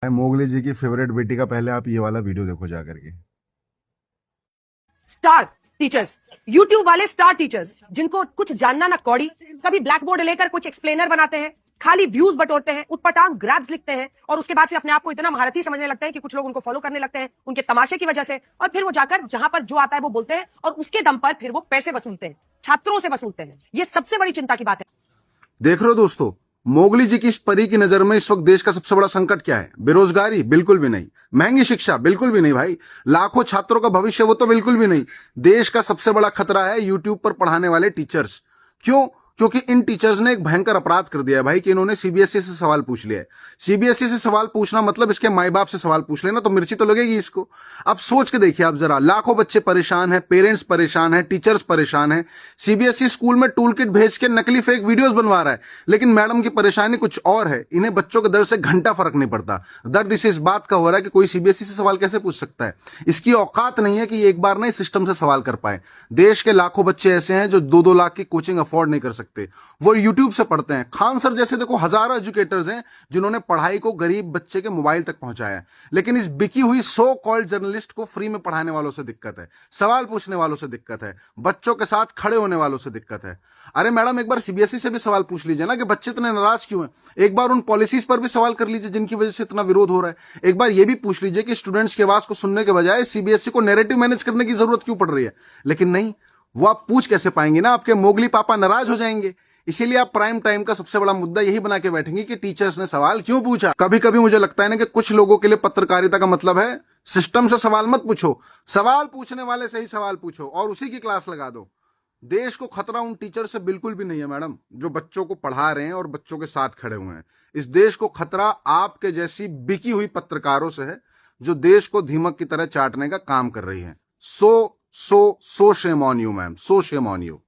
Mowgli जी की favourite बेटी का पहले आप ये वाला वीडियो देखो जा करके। स्टार टीचर्स, यूट्यूब वाले स्टार टीचर्स जिनको कुछ जानना ना कौड़ी, कभी ब्लैक बोर्ड लेकर कुछ एक्सप्लेनर बनाते हैं, खाली व्यूज बटोरते हैं, उटपटांग ग्रैब्स लिखते हैं और उसके बाद से अपने आप को इतना महारथी समझने लगते हैं कि कुछ लोग उनको फॉलो करने लगते हैं उनके तमाशे की वजह से, और फिर वो जाकर जहां पर जो आता है वो बोलते हैं और उसके दम पर फिर वो पैसे वसूलते हैं, छात्रों से वसूलते हैं। ये सबसे बड़ी चिंता की बात है। देख रहे हो दोस्तों, मोगली जी की इस परी की नजर में इस वक्त देश का सबसे बड़ा संकट क्या है? बेरोजगारी? बिल्कुल भी नहीं। महंगी शिक्षा? बिल्कुल भी नहीं भाई। लाखों छात्रों का भविष्य? वो तो बिल्कुल भी नहीं। देश का सबसे बड़ा खतरा है यूट्यूब पर पढ़ाने वाले टीचर्स। क्यों? क्योंकि इन टीचर्स ने एक भयंकर अपराध कर दिया है भाई कि इन्होंने सीबीएसई से सवाल पूछ लिया है। सीबीएसई से सवाल पूछना मतलब इसके माई बाप से सवाल पूछ लेना, तो मिर्ची तो लगेगी इसको। अब सोच के देखिए आप जरा, लाखों बच्चे परेशान हैं, पेरेंट्स परेशान हैं, टीचर्स परेशान हैं। सीबीएसई स्कूल में टूल किट भेज के नकली फेक वीडियोस बनवा रहा है, लेकिन मैडम की परेशानी कुछ और है। इन्हें बच्चों के दर्द से घंटा फर्क नहीं पड़ता। दर्द इसे इस बात का हो रहा है कि कोई सीबीएसई से सवाल कैसे पूछ सकता है। इसकी औकात नहीं है कि ये एक बार ना इस सिस्टम से सवाल कर पाए। देश के लाखों बच्चे ऐसे हैं जो 2-2 लाख की कोचिंग अफोर्ड नहीं कर सकते, वो यूट्यूब से पढ़ते हैं। खान सर जैसे देखो हजारों एजुकेटर्स हैं जिन्होंने पढ़ाई को गरीब बच्चे के मोबाइल तक पहुंचाया है, लेकिन इस बिकी हुई सो कॉल्ड जर्नलिस्ट को फ्री में पढ़ाने वालों से दिक्कत है, सवाल पूछने वालों से दिक्कत है, बच्चों के साथ खड़े होने वालों से दिक्कत है। अरे मैडम, एक बार सीबीएसई से भी सवाल पूछ लीजिए ना कि बच्चे इतने नाराज क्यों हैं। एक बार उन पॉलिसीज पर भी सवाल कर लीजिए जिनकी वजह से इतना विरोध हो रहा है। एक बार यह भी पूछ लीजिए कि स्टूडेंट्स की आवाज को सुनने के बजाय सीबीएसई को नैरेटिव मैनेज करने की जरूरत क्यों पड़ रही है। लेकिन नहीं, वो आप पूछ कैसे पाएंगे ना, आपके मोगली पापा नाराज हो जाएंगे। इसीलिए आप प्राइम टाइम का सबसे बड़ा मुद्दा यही बना के बैठेंगे कि टीचर्स ने सवाल क्यों पूछा। कभी कभी मुझे लगता है ना कि कुछ लोगों के लिए पत्रकारिता का मतलब है सिस्टम से सवाल मत पूछो, सवाल पूछने वाले से ही सवाल पूछो और उसी की क्लास लगा दो। देश को खतरा उन टीचर से बिल्कुल भी नहीं है मैडम, जो बच्चों को पढ़ा रहे हैं और बच्चों के साथ खड़े हुए हैं। इस देश को खतरा आपके जैसी बिकी हुई पत्रकारों से है जो देश को दीमक की तरह चाटने का काम कर रही है। So shame on you ma'am, so shame on you.